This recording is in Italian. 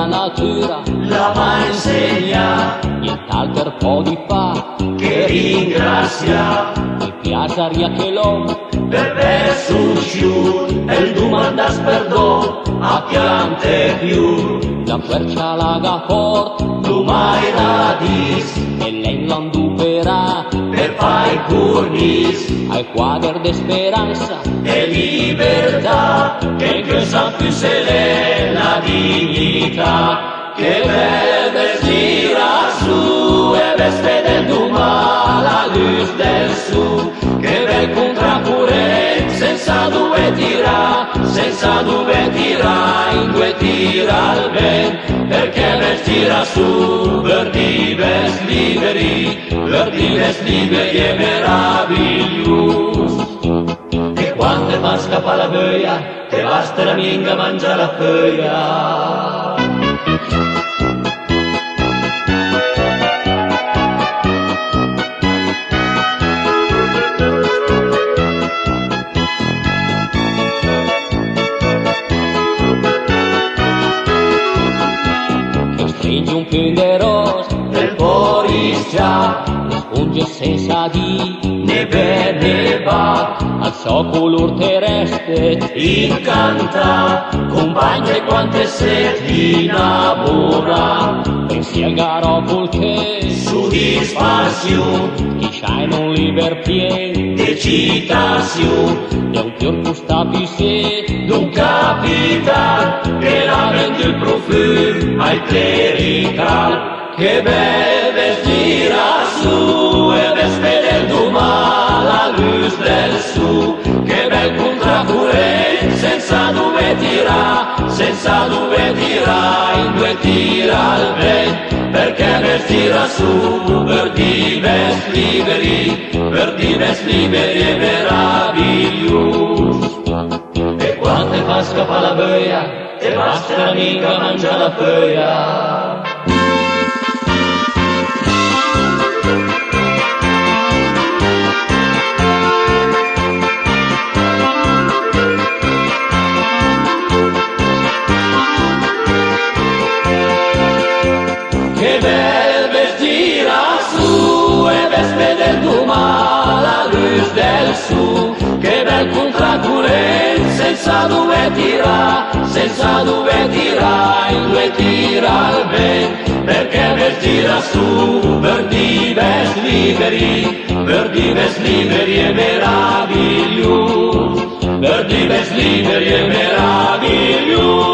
la natura la va insegna, nient'altro po' di fa che ringrazia, mi piace aria che l'uomo per verso ciù, e il domandas perdò a piante più, la quercia laga forte domai radis, e lei l'anduperà per fai cornis, ai quadri de speranza e libertà, che sa più se la dignità, che bel vestirà su e veste del domani la luce del su, che bel contraccurrent senza due tira, in due tira al vento, perché vestirà su per dives liberi e meravigliosi. E quando fa scappare la voglia, te basta la minga mangia la foglia. stringe un più de ros del Boris già, sponge senza di ne vede va, al suo color terrestre incanta, compagna e quante seti innamora, pensi al garofol che soddisfazione, chi c'hai non liber piede decitazione, è un pior gusta pisce d'un capitan che la vende il profumo al clerical, che bel vestirà su e veste del domani la luce del su, che bel contraccurrent senza dove tira, in due tira al vento, perché vestirà su per dives liberi e meravigliosi. E quando fa scappare la voglia, te basta l'amica mangia la foglia. Che bel vestirà su e veste del domani la luce del su, che bel contraccurrent senza dove tira, in due tira al vento, perché vestirà su per dives liberi e meravigliosi, per dives liberi e meravigliosi.